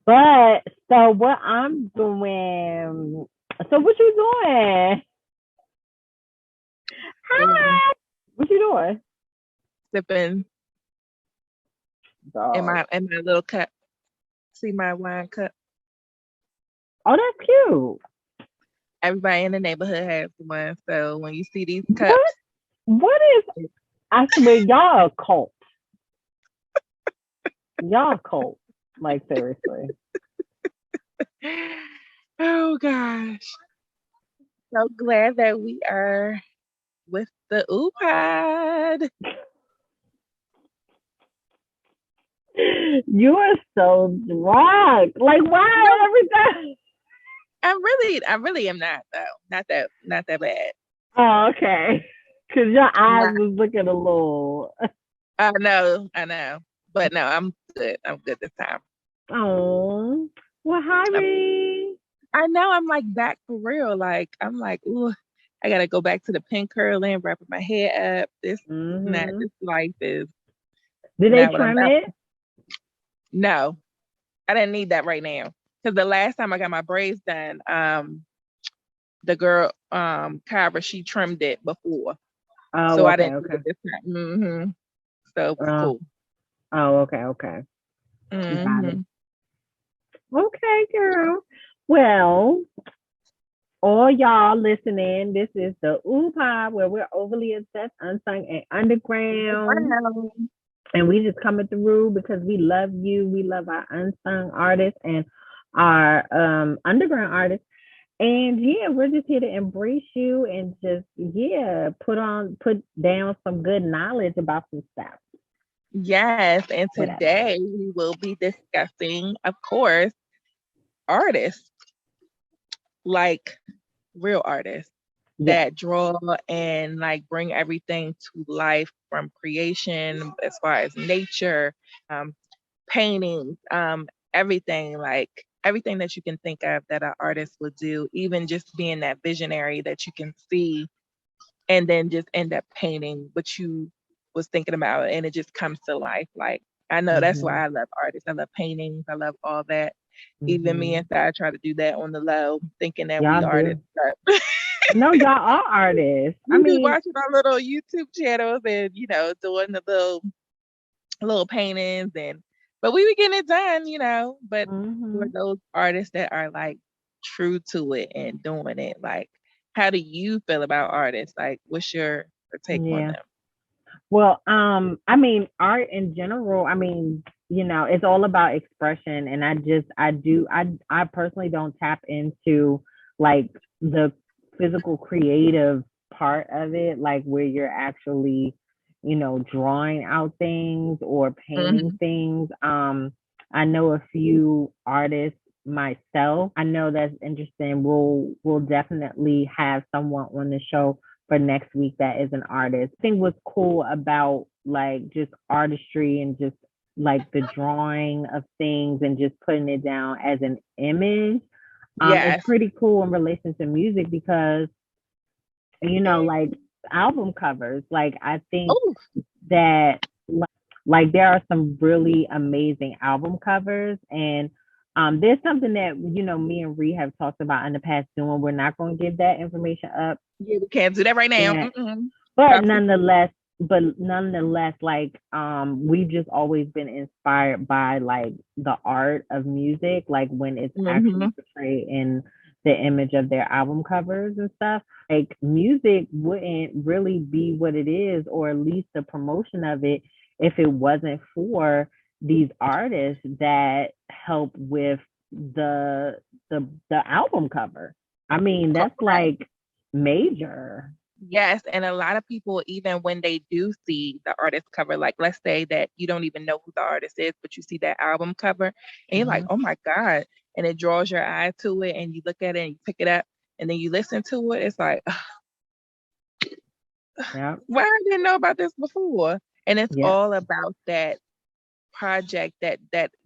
But so what I'm doing? So what you doing? Chilling, Hi. What you doing? sipping Dog. in my little cup. See my wine cup. Oh, that's cute. Everybody in the neighborhood has one. So when you see these What? cups, What is? I swear, y'all a cult. Y'all a cult. Like seriously. oh gosh. So glad that we are with the UPod. You are so drunk. Like No, why every time? I really am not though. Not that bad. Oh, okay. Cause your I'm eyes not. was looking a little. I know. But no, I'm good. I'm good this time. Oh, well, hi, I'm, Ree. I know I'm like back for real. Like I'm like, ooh, I gotta go back to the pin curling, wrapping my hair up. This and that. Mm-hmm. This life is Did they not what I'm trim about. it? No, I didn't need that right now. Because the last time I got my braids done, the girl, Kyra, she trimmed it before. Oh, So I okay, didn't need okay. it this time. So it was Uh, cool. oh, okay, okay. Got it. hmm Okay, girl. Well, all y'all listening, this is the Ooh Pop where we're overly obsessed, unsung, and underground. Wow. And we just coming through because we love you. We love our unsung artists and our underground artists. And yeah, we're just here to embrace you and just yeah, put down some good knowledge about some stuff. Yes, and Whatever. today we will be discussing, of course, artists, like real artists Yes. that draw and like bring everything to life from creation as far as nature, um, paintings, everything like everything that you can think of that an artist would do, even just being that visionary that you can see and then just end up painting what you was thinking about and it just comes to life. Like I know that's why Mm-hmm. I love artists. I love paintings. I love all that. Even me Mm-hmm. inside I try to do that on the low, thinking that we Y'all artists. do. But No, y'all are artists. I we be mean, watching our little YouTube channels and doing the little paintings and but we be getting it done, but for hmm those artists that are like true to it and doing it, like how do you feel about artists? Like what's your take on yeah. them? Well, I mean, art in general, I mean, it's all about expression. And I personally don't tap into like the physical creative part of it, like where you're actually, drawing out things or painting hmm things. I know a few artists myself. I know that's interesting. We'll definitely have someone on the show for next week that is an artist. I think what's cool about like just artistry and just like the drawing of things and just putting it down as an image, it's Yes. pretty cool in relation to music because like album covers. Like I think Oh, that like there are some really amazing album covers and there's something that me and Ree have talked about in the past doing. We're not going to give that information up yeah, we can't do that right now. yet, Mm-mm. but Top secret. nonetheless, like we've just always been inspired by like the art of music, like when it's actually hmm portrayed in the image of their album covers and stuff. Like music wouldn't really be what it is, or at least the promotion of it, if it wasn't for these artists that help with the album cover. I mean, that's like major. Yes, and a lot of people, even when they do see the artist cover, like let's say that you don't even know who the artist is, but you see that album cover and you're like, Mhm. oh my God. And it draws your eye to it and you look at it and you pick it up and then you listen to it. It's like, Yeah. why I didn't know about this before? And it's Yeah. all about that project, that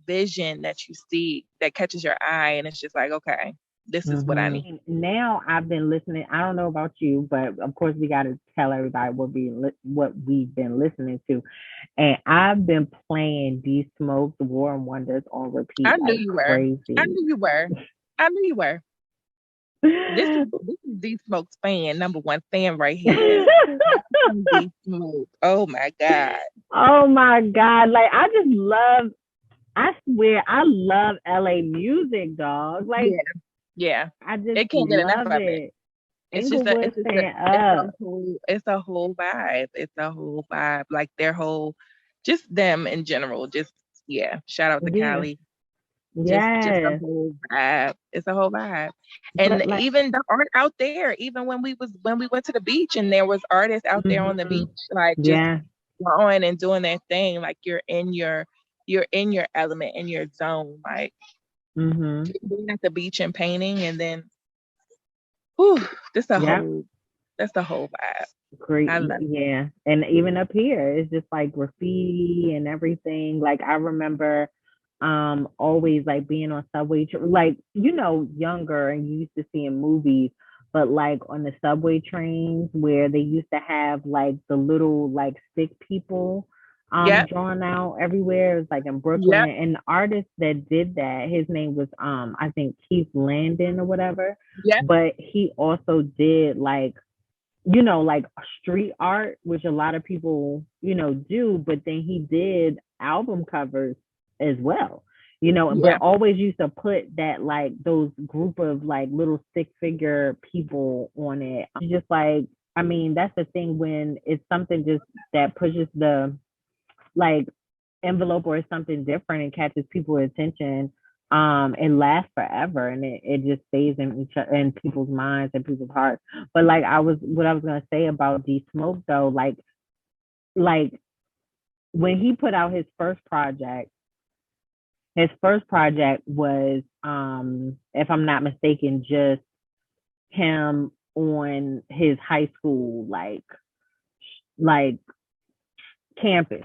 vision that you see that catches your eye. And it's just like, okay. This is what I need. Mm-hmm. Now I've been listening. I don't know about you, but of course we got to tell everybody what we've been listening to. And I've been playing D Smoke's War and Wonders on repeat I knew like you were. I crazy. knew you were. I knew you were. This is D Smoke's fan, number one fan right here. D Smoke. Oh my God. Oh my God. Like I just love I swear I love LA music, dog. Like Yeah, yeah. I just It can't get enough love of it. it. Inglewood stand up. It's a whole vibe. It's a whole vibe. Like their whole, just them in general. Just yeah. Shout out to Yeah. Cali. Just a Yes. whole vibe. It's a whole vibe. And But like even the art out there, even when we went to the beach and there was artists out there on the hmm beach, like just yeah. drawing and doing their thing, like you're in your element, in your zone, like hmm being at the beach and painting, and then whew, this a Yeah. whole that's the whole vibe. Great. I love Yeah. And even up here, it's just like graffiti and everything. Like I remember always like being on like younger and you used to see in movies, but like on the subway trains where they used to have like the little like stick people Yep, drawn out everywhere. It was like in Brooklyn, yep, and the artist that did that, his name was I think Keith Landon or whatever, yep, but he also did like like street art, which a lot of people, do, but then he did album covers as well, but yep, always used to put that like those group of like little stick figure people on it. Just like, I mean, that's the thing when it's something just that pushes the like envelope or something different and catches people's attention, it lasts forever and it just stays in people's minds and people's hearts. But like what I was gonna say about D Smoke though, like when he put out his first project was if I'm not mistaken, just him on his high school like campus.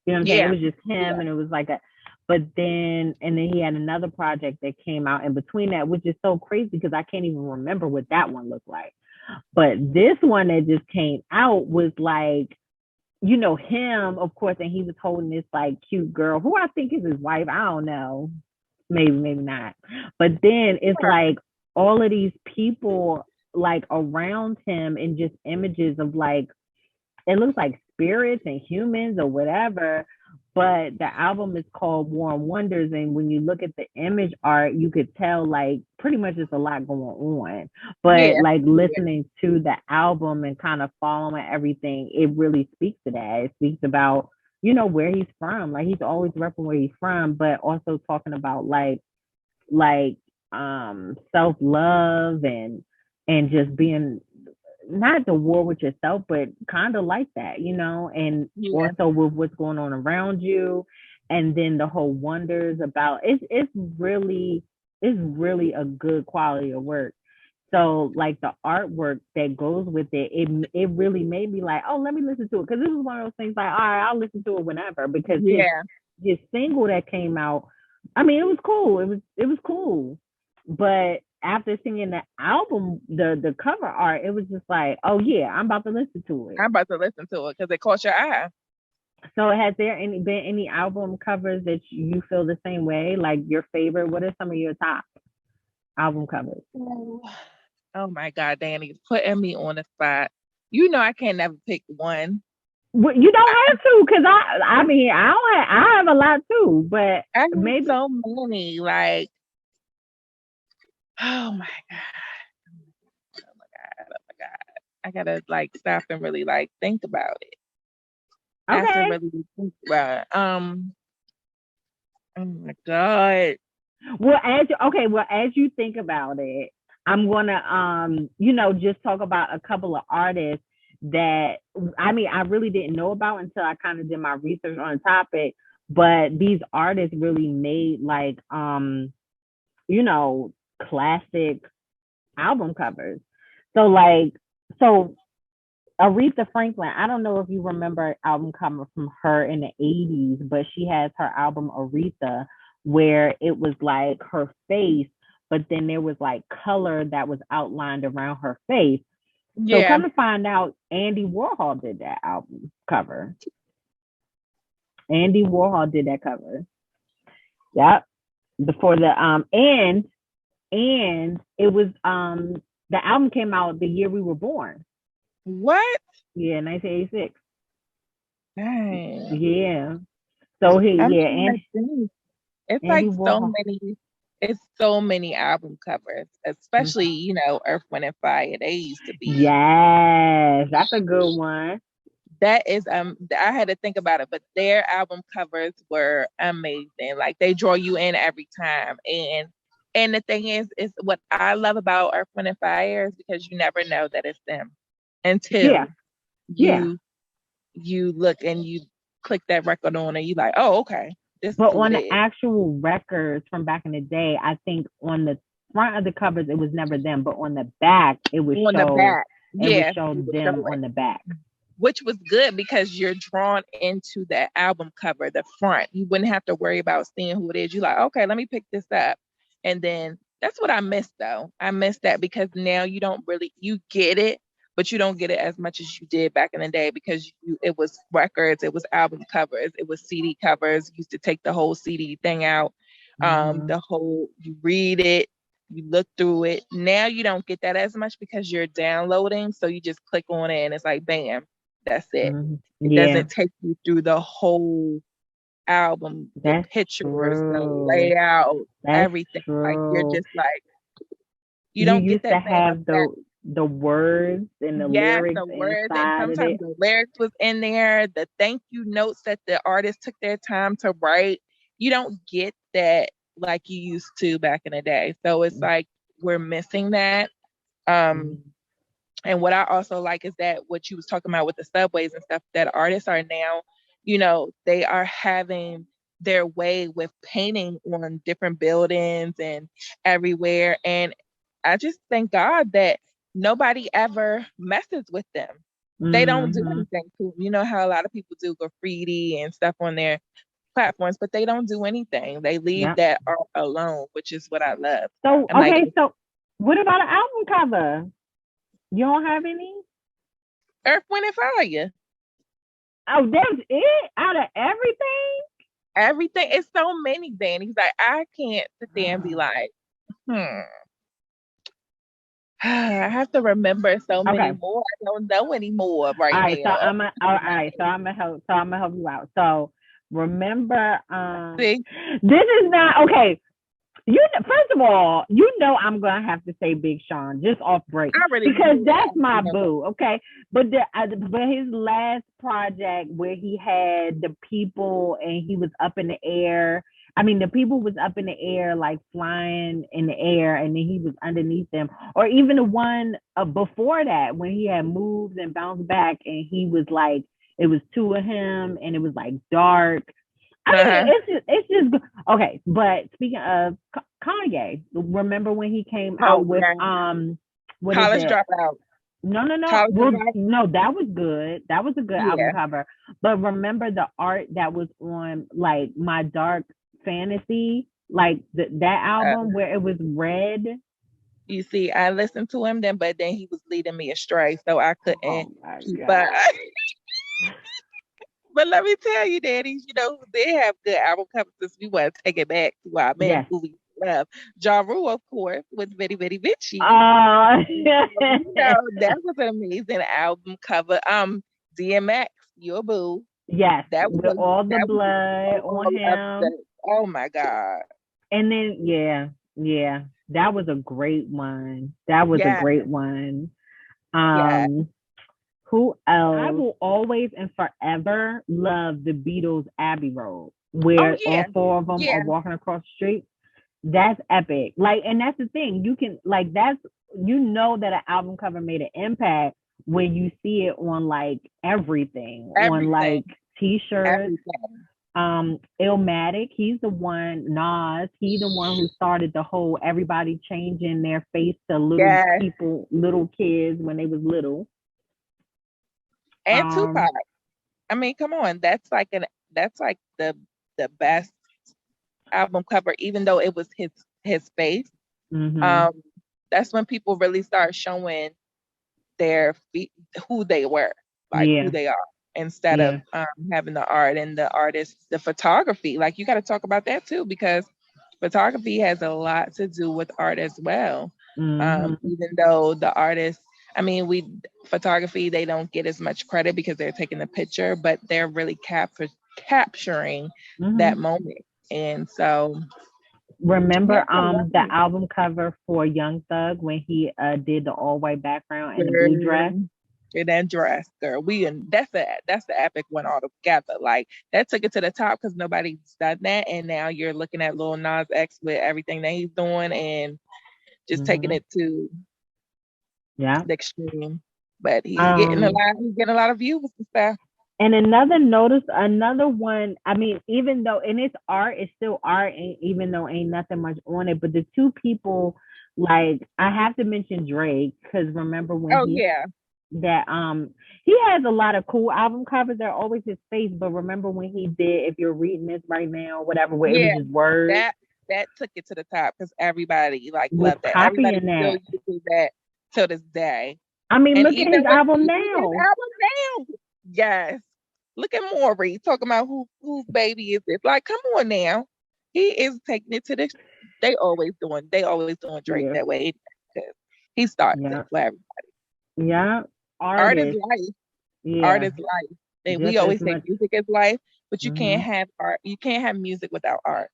You know what I'm saying? It yeah, was just him yeah, and it was like a but then and then he had another project that came out in between that, which is so crazy because I can't even remember what that one looked like. But this one that just came out was like, him, of course, and he was holding this like cute girl who I think is his wife. I don't know. Maybe not. But then it's like all of these people like around him and just images of like it looks like spirits and humans or whatever. But the album is called War and Wonders, and when you look at the image art, you could tell like pretty much there's a lot going on. But yeah, like yeah, listening to the album and kind of following everything, it really speaks to that. It speaks about where he's from. Like he's always repping where he's from, but also talking about like self love and just being not the war with yourself, but kind of like that, and yeah, also with what's going on around you, and then the whole wonders about it's really a good quality of work. So like the artwork that goes with it really made me like, oh, let me listen to it because this is one of those things like, all right, I'll listen to it whenever because yeah. his single that came out, I mean, it was cool. It was cool. But after seeing the album, the cover art, it was just like, oh yeah, I'm about to listen to it. I'm about to listen to it because it caught your eye. So has there been any album covers that you feel the same way? Like your favorite? What are some of your top album covers? Oh, oh my God, Danny, putting me on the spot. You know I can't never pick one. Well, you don't I, have to, cause I mean I have a lot too, but I have maybe so many. Like, oh my God, oh my God, oh my God. I gotta like stop and really like think about it. I have to okay. really think about it. Oh my God. As you think about it, I'm gonna just talk about a couple of artists that I mean I really didn't know about until I kind of did my research on the topic. But these artists really made like you know, classic album covers. So like so Aretha Franklin, I don't know if you remember album cover from her in the 80s, but she has her album Aretha where it was like her face, but then there was like color that was outlined around her face. So Yeah. come to find out, Andy Warhol did that album cover. Andy Warhol did that cover. Yep. Before the and it was the album came out the year we were born. What? Yeah, 1986. Dang. Yeah. So he I'm yeah, trying and to think. It's Andy like Warhol. so many album covers, especially, Earth, Wind and Fire. They used to be Yes, that's a good one. that is I had to think about it, but their album covers were amazing. Like they draw you in every time. And the thing is what I love about Earth, Wind and Fire is because you never know that it's them Yeah, until yeah. you look and you click that record on and you like, oh, okay, this is But who on it the is. actual records from back in the day, I think on the front of the covers it was never them, but on the back On the back. it would Yeah, show you would show them it. on the back. Which was good because you're drawn into that album cover, the front. You wouldn't have to worry about seeing who it is. You like, okay, let me pick this up. And then that's what I miss though. I miss that because now you get it, but you don't get it as much as you did back in the day because it was records, it was album covers, it was CD covers. You used to take the whole CD thing out, you read it, you look through it. Now you don't get that as much because you're downloading, so you just click on it and it's like bam, that's it. It Yeah, doesn't take you through the whole album, the that's pictures, the true. layout, That's everything. Like you're true. just like you You don't get used that to same have effect. the words and the Yes, lyrics the words, and inside of sometimes it. the lyrics was in there, the thank you notes that the artist took their time to write. You don't get that like you used to back in the day. So it's like we're missing that. Um, Mhm. and what I also like is that what you was talking about with the subways and stuff, that artists are now, they are having their way with painting on different buildings and everywhere. And I just thank God that nobody ever messes with them. They don't do Mhm. anything to them. You know how a lot of people do graffiti and stuff on their platforms, but they don't do anything. They leave Yep. that art alone, which is what I love. So And like okay, so what about an album cover? You don't have any? Earth, Wind and Fire. Oh, that's it? Out of everything? Everything is so many Danny's. Like I can't sit there and be like, hmm. I have to remember so many Okay. more. I don't know anymore All right right, so now. I'm gonna help you out. So remember, See, this is not okay. First of all, I'm gonna have to say Big Sean just off break I already because knew that's that. my You know what? boo. Okay, but his last project where he had the people and he was up in the air. I mean, the people was up in the air, like flying in the air, and then he was underneath them. Or even the one before that, when he had moved and bounced back, and he was like, it was two of him, and it was like dark. I mean, Uh-huh. it's just okay. But speaking of Kanye, remember when he came Oh out with yeah. what is College it? dropout. No. College Well, dropout. no, that was good. That was a good album Yeah. cover. But remember the art that was on like My Dark Fantasy, like that album Uh, where it was red. you see, I listened to him then, but then he was leading me astray, so I couldn't Oh my keep up. god. But let me tell you, daddies, who did have good album covers since we want to take it back to our men Yes. who we love. Ja Rule, of course, with Bitty Bitty Bitchy. Oh. That was an amazing album cover. DMX, your boo. Yes, That was with all the that was blood on all of him. the, oh my God. And then yeah, that was a great one. That was a Yeah, great one. yeah. Um, who else? I will always and forever love the Beatles' Abbey Road, Oh where yeah. all four of them are Yeah. walking across the street. That's epic. Like, and that's the thing. You can like that's that an album cover made an impact when you see it on like everything, on Everything. like t-shirts. Everything. Illmatic, he's the one, Nas, he the one who started the whole everybody changing their face to little Yeah. people, little kids when they was little. And Um, Tupac. I mean, come on. That's like the best album cover, even though it was his face. Mhm. Um, that's when people really start showing their who they were, like who Yeah. they are, instead of Yeah. having the art and the artist, the photography. Like you got to talk about that too, because photography has a lot to do with art as well. Mhm. Even though the artists, I mean, we photography, they don't get as much credit because they're taking the picture, but they're really capturing that Mhm. moment. And so, yeah, Remember I love the it. album cover for Young Thug when he did the all white background and the blue dress? Girl, in that dress, girl. And that's the epic one altogether. Like that took it to the top because nobody's done that, and now you're looking at Lil Nas X with everything that he's doing and just taking Mhm. it to Yeah. the extreme. But Um he's getting a lot of views and stuff. and another one, I mean, even though and it's art, it's still art, and even though ain't nothing much on it, but the two people, like I have to mention Drake, because remember when Oh he yeah, that he has a lot of cool album covers. They're always his face, but remember when he did If You're Reading This Right Now, whatever, where it was yeah. just words, That that took it to the top because everybody like was loved that. Everybody copying still that. uses that till this day. I mean, And look at even his with album even his now. album now, yes. Look at Maury talking about whose baby is this? Like, come on now. He is taking it to the. They always doing Drake Yeah, that way because he starts it yeah, for everybody. yeah. Art is Artist, life. Art yeah, is life. And we just as always say much. music is life, but you can't Mhm, have art. You can't have music without art.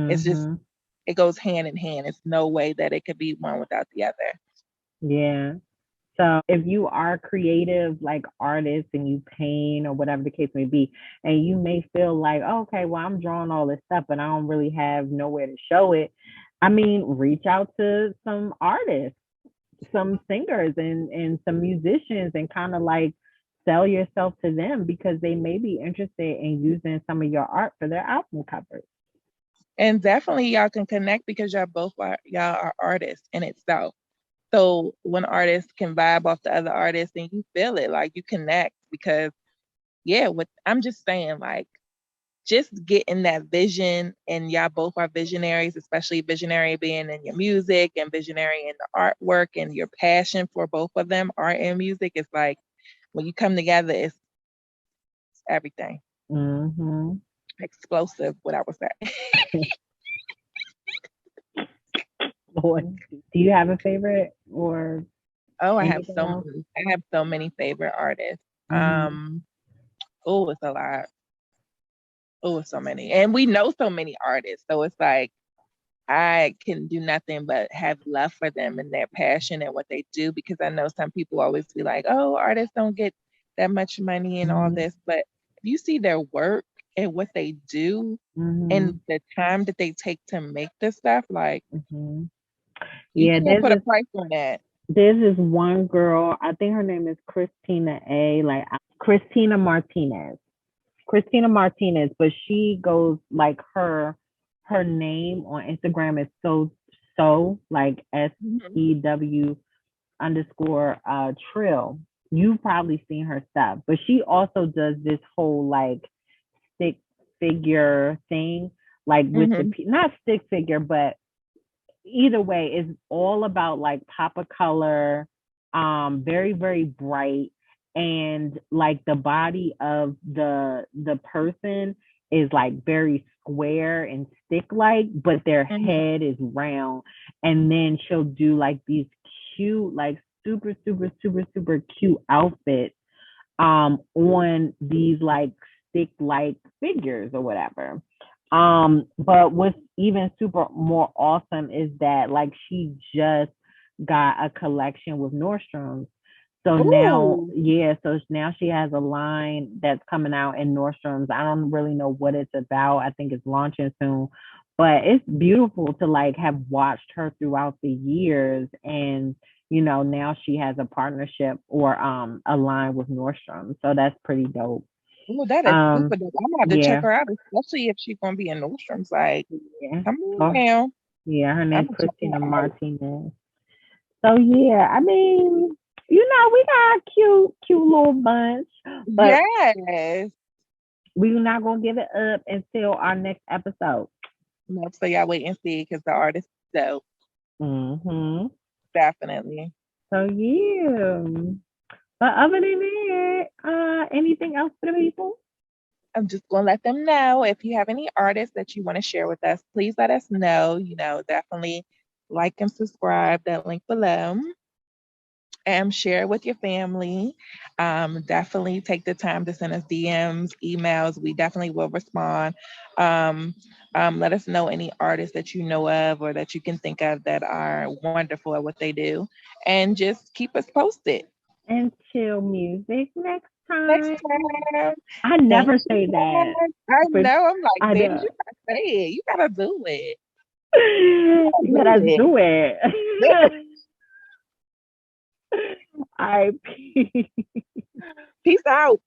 It's just mhm. it goes hand in hand. It's no way that it could be one without the other. Yeah. So if you are creative, like artists, and you paint or whatever the case may be, and you may feel like, oh, okay, well, I'm drawing all this stuff, but I don't really have nowhere to show it. I mean, reach out to some artists, some singers, and some musicians, and kind of like sell yourself to them because they may be interested in using some of your art for their album covers. And definitely y'all can connect because y'all are artists in itself. So one artist can vibe off the other artist and you feel it, like you connect because yeah, what I'm just saying, like just getting that vision and y'all both are visionaries, especially visionary being in your music and visionary in the artwork and your passion for both of them, art and music, is like when you come together, it's everything. Mm-hmm. Explosive, what I would say. Lord, do you have a favorite or Oh, anything else? I have so many favorite artists. Mm-hmm. Oh, it's a lot. Oh, so many. And we know so many artists. So it's like I can do nothing but have love for them and their passion and what they do because I know some people always be like, oh, artists don't get that much money and all Mm-hmm. this. But if you see their work and what they do Mm-hmm. and the time that they take to make this stuff, like Mm-hmm. you Yeah, can't put a price on that. there's this one girl. I think her name is Christina A. Christina Martinez. Christina Martinez, but she goes like her name on Instagram is like Mhm. SEW Trill. You've probably seen her stuff, but she also does this whole like stick figure thing, like with the Mhm. not stick figure, but either way, it's all about like pop of color, very, very bright. And like the body of the person is like very square and stick like, but their Mhm. head is round. And then she'll do like these cute, like super, super, super, super cute outfits on these like stick like figures or whatever. But what's even super more awesome is that like she just got a collection with Nordstrom's. So now, Ooh. yeah, so now she has a line that's coming out in Nordstrom's. I don't really know what it's about. I think it's launching soon, but it's beautiful to like have watched her throughout the years, and now she has a partnership or a line with Nordstrom. So that's pretty dope. Ooh, that is Um super dope. I'm gonna have to check yeah, her out, especially if she's gonna be in Nordstrom's. Like, yeah. come on Oh, now. yeah, her I'm name's gonna check Christina her out. Martinez. So yeah, I mean, we got a cute little bunch, but Yes. we're not gonna give it up until our next episode. No, so y'all wait and see because the artist is dope. Mm-hmm. Definitely. So yeah. But other than that, anything else for the people? I'm just going to let them know if you have any artists that you want to share with us, please let us know. Definitely like and subscribe, that link below, and share with your family. Definitely take the time to send us DMs, emails. We definitely will respond. Um, Let us know any artists that you know of or that you can think of that are wonderful at what they do, and just keep us posted. And chill music next Next time. time. I Thank never you say that, guys. I but know. I'm like, I David, know. you gotta say it. You gotta do it. You Do gotta it. do it. I Peace out.